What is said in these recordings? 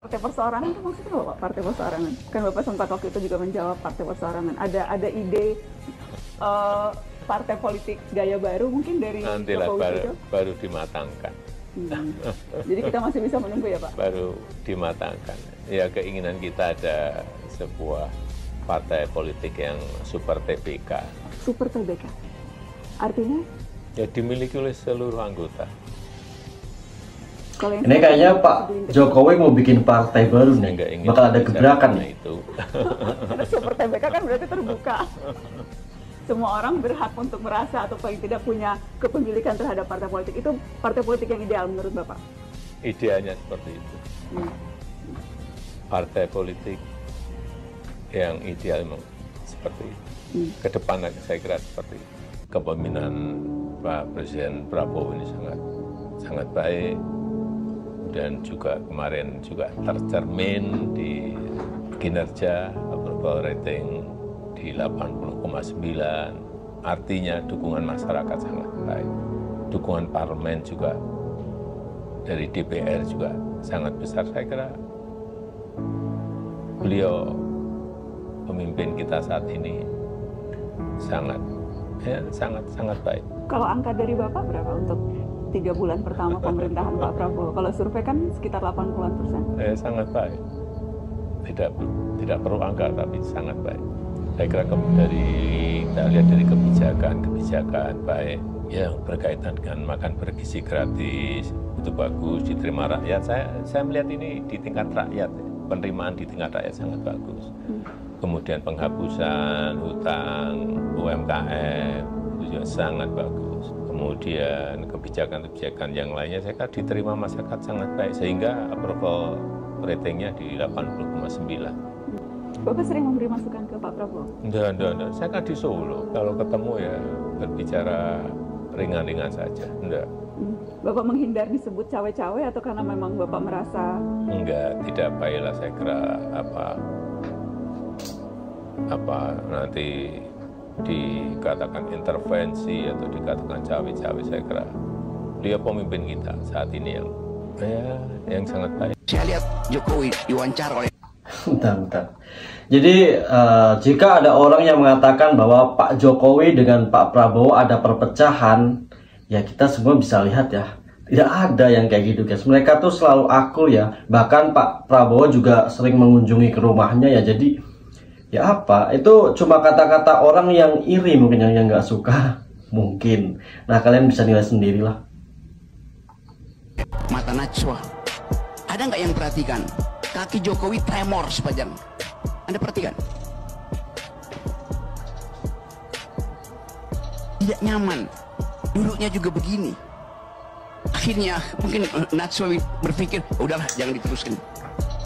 Partai perseorangan itu maksudnya apa Pak? Partai perseorangan. Kan Bapak sempat waktu itu juga menjawab partai perseorangan. Ada ide partai politik gaya baru mungkin dari Nantilah Jokowi itu? baru dimatangkan. Jadi kita masih bisa menunggu ya Pak? Baru dimatangkan. Ya keinginan kita ada sebuah partai politik yang super TBK. Super TBK. Artinya? Ya dimiliki oleh seluruh anggota. Kalau yang Ini kayaknya Pak Jokowi mau bikin partai baru Saya nih. nggak ingin Bakal ada bicara gebrakan mengenai nih. itu. Karena super TBK kan berarti terbuka. Semua orang berhak untuk merasa atau paling tidak punya kepemilikan terhadap partai politik. Itu partai politik yang ideal menurut Bapak? Idealnya seperti itu. Partai politik yang ideal memang seperti itu. Kedepan saya kira seperti itu. Kepemimpinan Pak Presiden Prabowo ini sangat baik. Dan juga kemarin juga tercermin di kinerja approval rating di 80,9. Artinya dukungan masyarakat sangat baik. Dukungan parlemen juga dari DPR juga sangat besar. Saya kira beliau pemimpin kita saat ini sangat baik. Kalau angka dari Bapak berapa untuk 3 bulan pertama pemerintahan Pak Prabowo? Kalau survei kan sekitar 80%. Sangat baik. Tidak perlu angka, tapi sangat baik. Saya kira kita lihat dari kebijakan baik yang berkaitan dengan makan bergizi gratis, itu bagus, diterima rakyat. Saya melihat ini di tingkat rakyat, penerimaan di tingkat rakyat sangat bagus. Kemudian penghapusan hutang UMKM, itu juga sangat bagus. Kemudian kebijakan-kebijakan yang lainnya saya kira diterima masyarakat sangat baik sehingga approval ratingnya di 80,9. Bapak sering memberi masukan ke Pak Prabowo? Enggak. Saya kan di Solo. Kalau ketemu ya berbicara ringan-ringan saja. Enggak. Bapak menghindar disebut cawe-cawe atau karena memang Bapak merasa? Enggak, tidak baiklah saya kira apa nanti dikatakan intervensi atau dikatakan cawe-cawe. Saya kira dia pemimpin kita saat ini yang sangat baik. Saya lihat Jokowi diwawancara oleh Bentar. Jadi jika ada orang yang mengatakan bahwa Pak Jokowi dengan Pak Prabowo ada perpecahan, ya kita semua bisa lihat ya, tidak ada yang kayak gitu guys. Mereka tuh selalu akur ya. Bahkan Pak Prabowo juga sering mengunjungi ke rumahnya ya. Jadi ya apa? Itu cuma kata-kata orang yang iri mungkin, yang nggak suka mungkin. Nah kalian bisa nilai sendirilah. mata Najwa. Ada nggak yang perhatikan? Kaki Jokowi tremor sepanjang. Anda perhatikan? Tidak nyaman. Duduknya juga begini. Akhirnya mungkin Najwa berpikir, udahlah jangan diteruskan.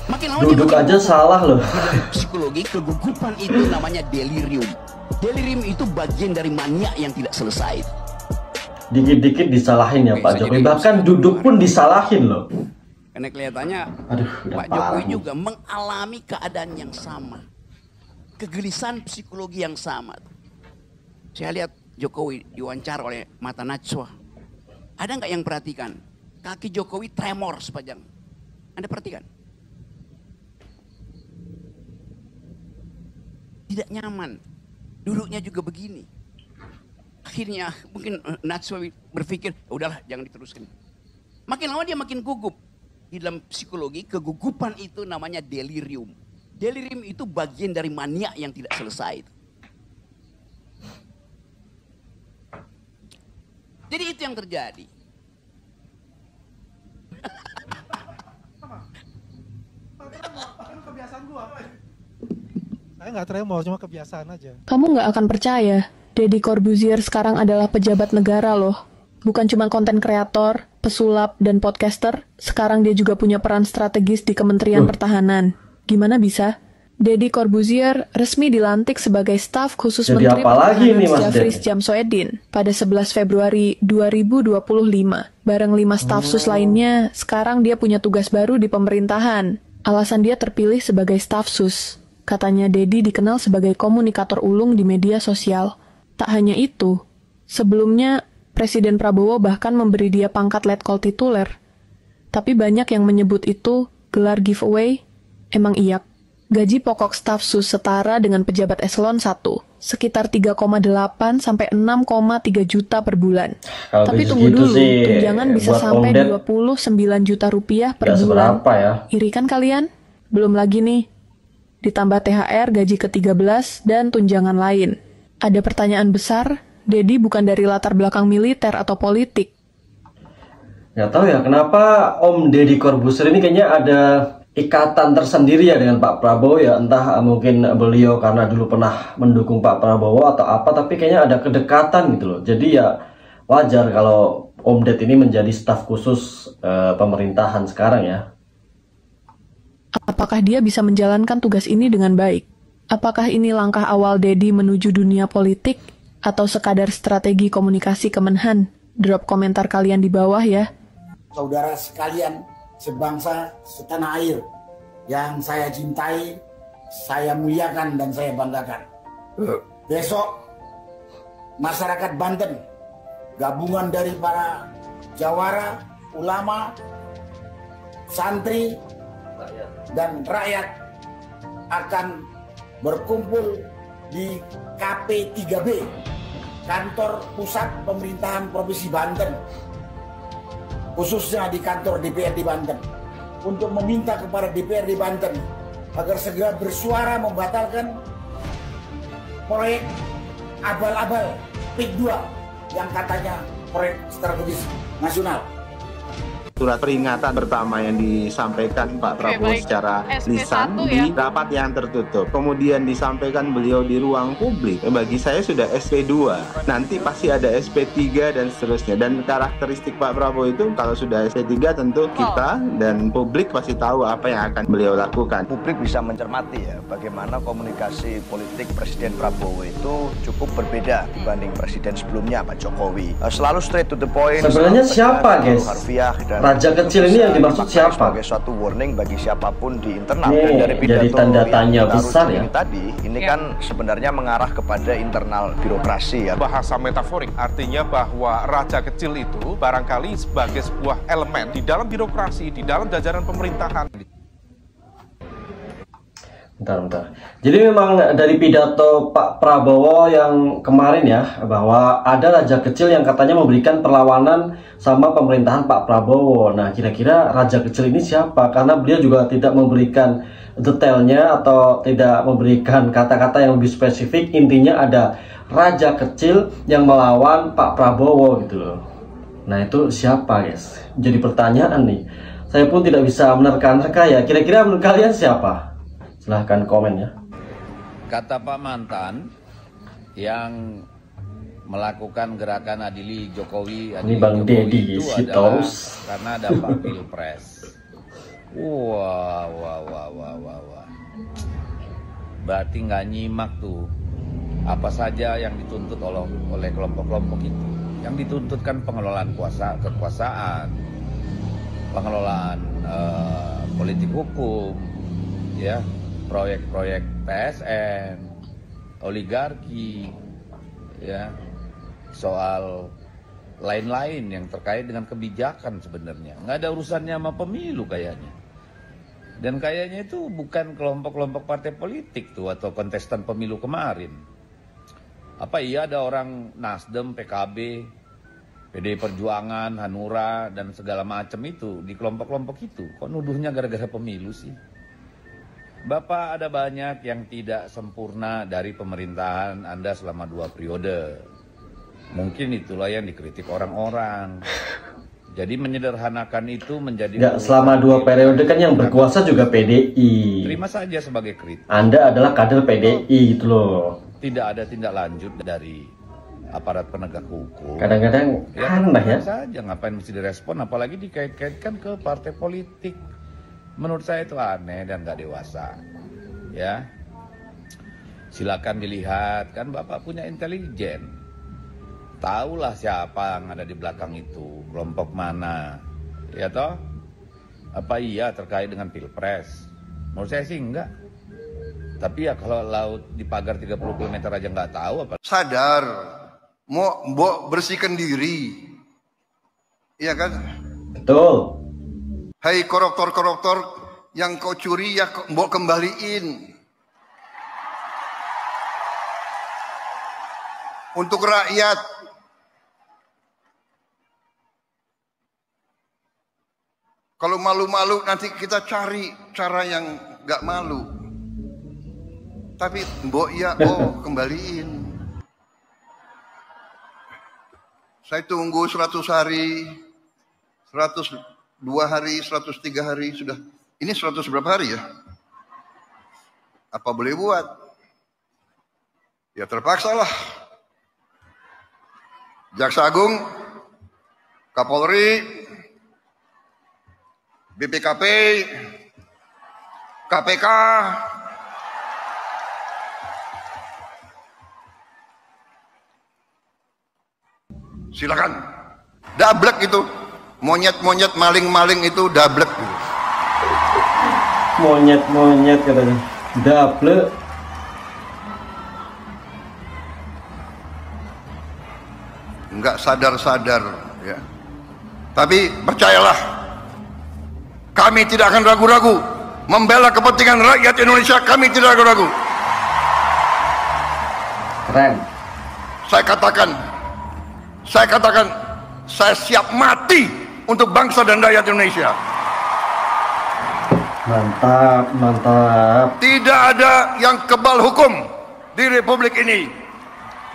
Makin lama Duduk aja salah loh. Psikologi kegugupan itu namanya delirium. Delirium itu bagian dari mania yang tidak selesai. Dikit-dikit disalahin ya Pak Jokowi. Bahkan duduk pun disalahin loh. Karena kelihatannya Pak Jokowi juga mengalami keadaan yang sama. Kegelisahan psikologi yang sama. Saya lihat Jokowi diwawancara oleh mata Najwa. Ada nggak yang perhatikan? Kaki Jokowi tremor sepanjang. Anda perhatikan? Tidak nyaman. Duduknya juga begini. Akhirnya mungkin Najwa berpikir, udahlah jangan diteruskan. Makin lama dia makin gugup. Di dalam psikologi kegugupan itu namanya delirium. Delirium itu bagian dari mania yang tidak selesai. Jadi itu yang terjadi. Saya nggak tremor, cuma kebiasaan aja. Kamu nggak akan percaya, Deddy Corbuzier sekarang adalah pejabat negara loh. Bukan cuma konten kreator, pesulap, dan podcaster, sekarang dia juga punya peran strategis di Kementerian Pertahanan. Gimana bisa? Deddy Corbuzier resmi dilantik sebagai staf khusus Jadi Menteri apa lagi Pertahanan nih, Mas Jafris Deddy? Jamsoedin pada 11 Februari 2025. Bareng 5 staf sus lainnya, sekarang dia punya tugas baru di pemerintahan. Alasan dia terpilih sebagai staf sus. Katanya Deddy dikenal sebagai komunikator ulung di media sosial. Tak hanya itu, sebelumnya Presiden Prabowo bahkan memberi dia pangkat letkol tituler. Tapi banyak yang menyebut itu Gelar giveaway? Emang iya, gaji pokok staf sus setara dengan pejabat eselon 1, sekitar 3,8 sampai 6,3 juta per bulan. Kalau Tapi gaji tunggu segitu dulu, sih, tunjangan bisa buat sampai Om Ded 29 juta rupiah per nggak bulan. seberapa ya. Iri kan kalian? Belum lagi nih, ditambah THR gaji ke-13 dan tunjangan lain. Ada pertanyaan besar, Dedi bukan dari latar belakang militer atau politik. Nggak tahu ya kenapa Om Deddy Corbuzier ini kayaknya ada ikatan tersendiri ya dengan Pak Prabowo ya. Entah mungkin beliau karena dulu pernah mendukung Pak Prabowo atau apa, tapi kayaknya ada kedekatan gitu loh. Jadi ya wajar kalau Om Ded ini menjadi staf khusus pemerintahan sekarang ya. Apakah dia bisa menjalankan tugas ini dengan baik? Apakah ini langkah awal Dedi menuju dunia politik atau sekadar strategi komunikasi Kemenhan? Drop komentar kalian di bawah ya. Saudara sekalian, sebangsa, setanah air yang saya cintai, saya muliakan dan saya banggakan. Besok masyarakat Banten, gabungan dari para jawara, ulama, santri, dan rakyat akan berkumpul di KP3B, kantor pusat pemerintahan Provinsi Banten, khususnya di kantor DPRD Banten, untuk meminta kepada DPRD Banten agar segera bersuara membatalkan proyek abal-abal PIK 2 yang katanya proyek strategis nasional. Surat peringatan pertama yang disampaikan Pak Prabowo secara lisan di rapat yang tertutup. Kemudian disampaikan beliau di ruang publik. Bagi saya sudah SP2. Nanti pasti ada SP3 dan seterusnya. Dan karakteristik Pak Prabowo itu kalau sudah SP3 tentu kita dan publik pasti tahu apa yang akan beliau lakukan. Publik bisa mencermati ya bagaimana komunikasi politik Presiden Prabowo itu cukup berbeda dibanding presiden sebelumnya Pak Jokowi. Selalu straight to the point. Sebenarnya siapa guys? Harfiah dan Raja kecil ini yang dimaksud siapa? Sebagai suatu warning bagi siapapun di internal. Nih, dan dari pidato jadi tanda tanya besar ya. Tadi ini kan sebenarnya mengarah kepada internal birokrasi ya. Bahasa metaforik artinya bahwa raja kecil itu barangkali sebagai sebuah elemen di dalam birokrasi, di dalam jajaran pemerintahan. Bentar. Jadi memang dari pidato Pak Prabowo yang kemarin ya, bahwa ada raja kecil yang katanya memberikan perlawanan sama pemerintahan Pak Prabowo. Nah, kira-kira raja kecil ini siapa? Karena beliau juga tidak memberikan detailnya atau tidak memberikan kata-kata yang lebih spesifik. Intinya ada raja kecil yang melawan Pak Prabowo gitu loh. Nah, itu siapa guys? Jadi pertanyaan nih. Saya pun tidak bisa menerka-nerka ya. Kira-kira menurut kalian siapa? Silahkan komen ya. Kata Pak Mantan yang melakukan gerakan adili Jokowi, ini Bang Deddy Sitorus, karena ada Pak Pilpres. Wah. Berarti nggak nyimak tuh apa saja yang dituntut oleh kelompok-kelompok itu. Yang dituntut kan pengelolaan kekuasaan, pengelolaan politik hukum, ya. Proyek-proyek PSN, oligarki, ya, soal lain-lain yang terkait dengan kebijakan sebenarnya. Nggak ada urusannya sama pemilu kayaknya. Dan kayaknya itu bukan kelompok-kelompok partai politik tuh atau kontestan pemilu kemarin. Apa iya ada orang Nasdem, PKB, PDI Perjuangan, Hanura, dan segala macam itu di kelompok-kelompok itu? Kok nuduhnya gara-gara pemilu sih? Bapak, ada banyak yang tidak sempurna dari pemerintahan Anda selama 2 periode. Mungkin itulah yang dikritik orang-orang. Jadi menyederhanakan itu menjadi... Nggak, selama 2 periode kan yang berkuasa juga PDI. Terima saja sebagai kritik. Anda adalah kader PDI gitu loh. Tidak ada tindak lanjut dari aparat penegak hukum. Kadang-kadang aneh ya. Saja ngapain mesti direspon, apalagi dikait-kaitkan ke partai politik. Menurut saya itu aneh dan gak dewasa. Ya, silakan dilihat, kan Bapak punya intelijen, tahulah siapa yang ada di belakang itu, kelompok mana, ya toh? Apa iya terkait dengan Pilpres? Menurut saya sih enggak. Tapi ya kalau laut di pagar 30 km aja nggak tahu apa. Sadar, mau bersihkan diri, iya kan? Betul. Hai koruptor yang kau curi ya mbok kembaliin. Untuk rakyat. Kalau malu-malu nanti kita cari cara yang gak malu. Tapi mbok ya, oh kembaliin. Saya tunggu 100 hari, 102 hari, 103 hari sudah. Ini 100 berapa hari ya? Apa boleh buat? Ya terpaksa lah. Jaksa Agung, Kapolri, BPKP, KPK, silakan. Dablek itu. Monyet-monyet, maling-maling itu dablek. Monyet-monyet katanya. Dablek. Enggak sadar-sadar ya. Tapi percayalah, kami tidak akan ragu-ragu membela kepentingan rakyat Indonesia. Kami tidak ragu-ragu. Keren. Saya katakan, saya siap mati untuk bangsa dan rakyat Indonesia. Mantap, mantap. Tidak ada yang kebal hukum di Republik ini.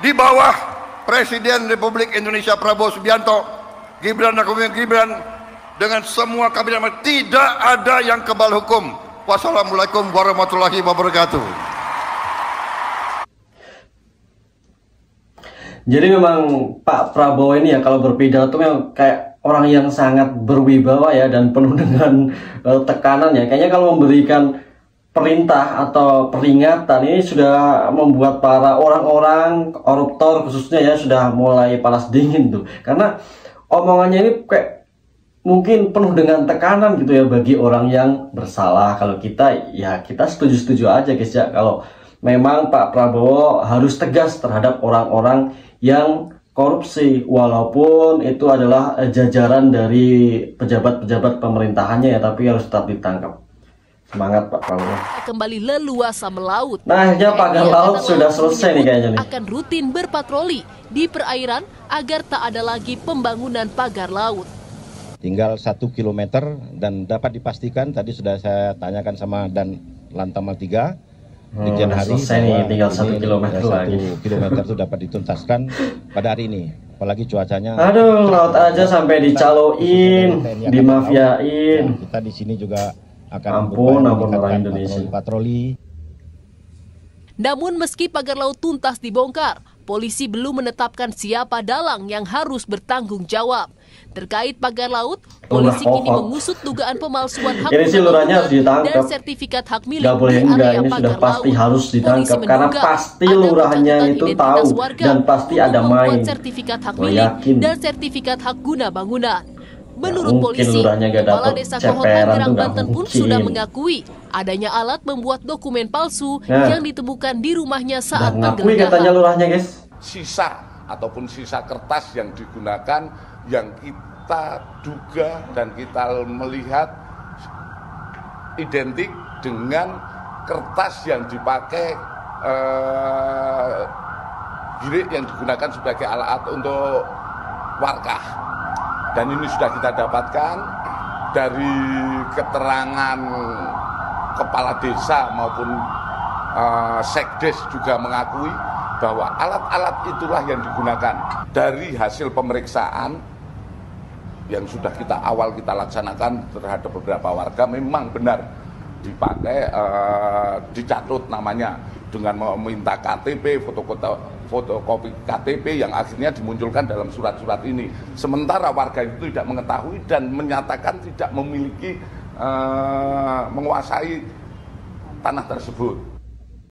Di bawah Presiden Republik Indonesia Prabowo Subianto, Gibran Rakabuming Gibran, dengan semua kabinet, tidak ada yang kebal hukum. Wassalamualaikum warahmatullahi wabarakatuh. Jadi memang Pak Prabowo ini ya kalau berpidato memang kayak orang yang sangat berwibawa ya dan penuh dengan tekanan ya. Kayaknya kalau memberikan perintah atau peringatan ini sudah membuat para orang-orang koruptor khususnya ya sudah mulai panas dingin tuh. Karena omongannya ini kayak mungkin penuh dengan tekanan gitu ya bagi orang yang bersalah. Kalau kita ya kita setuju-setuju aja guys ya kalau memang Pak Prabowo harus tegas terhadap orang-orang yang korupsi walaupun itu adalah jajaran dari pejabat-pejabat pemerintahannya ya, tapi harus tetap ditangkap. Semangat Pak Prabowo. Kembali leluasa melaut. Nah, akhirnya pagar laut sudah selesai nih kayaknya nih. Akan rutin berpatroli di perairan agar tak ada lagi pembangunan pagar laut. Tinggal 1 kilometer dan dapat dipastikan tadi sudah saya tanyakan sama dan Lantamal 3 Dirjen Hari selesai nih, tinggal 1 kilometer lagi. 1 kilometer itu dapat dituntaskan pada hari ini. Apalagi cuacanya. Aduh, laut aja sampai dicaloin, dimafiain. Kita di sini juga akan ampun orang Indonesia patroli. Namun meski pagar laut tuntas dibongkar, polisi belum menetapkan siapa dalang yang harus bertanggung jawab. Terkait pagar laut, polisi kini mengusut dugaan pemalsuan hak dan sertifikat hak milik di area ini sudah pagar pasti laut. harus ditangkap karena pasti lurahnya itu tahu dan pasti ada main. Sertifikat hak milik dan sertifikat hak guna bangunan. Menurut polisi, Kepala Desa Kohot Tangerang, Banten pun sudah mengakui adanya alat membuat dokumen palsu yang ditemukan di rumahnya saat penggeledahan. Sisa ataupun sisa kertas yang digunakan yang kita duga dan kita melihat identik dengan kertas yang dipakai girik yang digunakan sebagai alat untuk warkah. Dan ini sudah kita dapatkan dari keterangan kepala desa maupun sekdes juga mengakui bahwa alat-alat itulah yang digunakan. Dari hasil pemeriksaan yang sudah kita laksanakan terhadap beberapa warga memang benar dipakai, dicatut namanya dengan meminta KTP, fotokopi KTP yang akhirnya dimunculkan dalam surat-surat ini. Sementara warga itu tidak mengetahui dan menyatakan tidak memiliki menguasai tanah tersebut.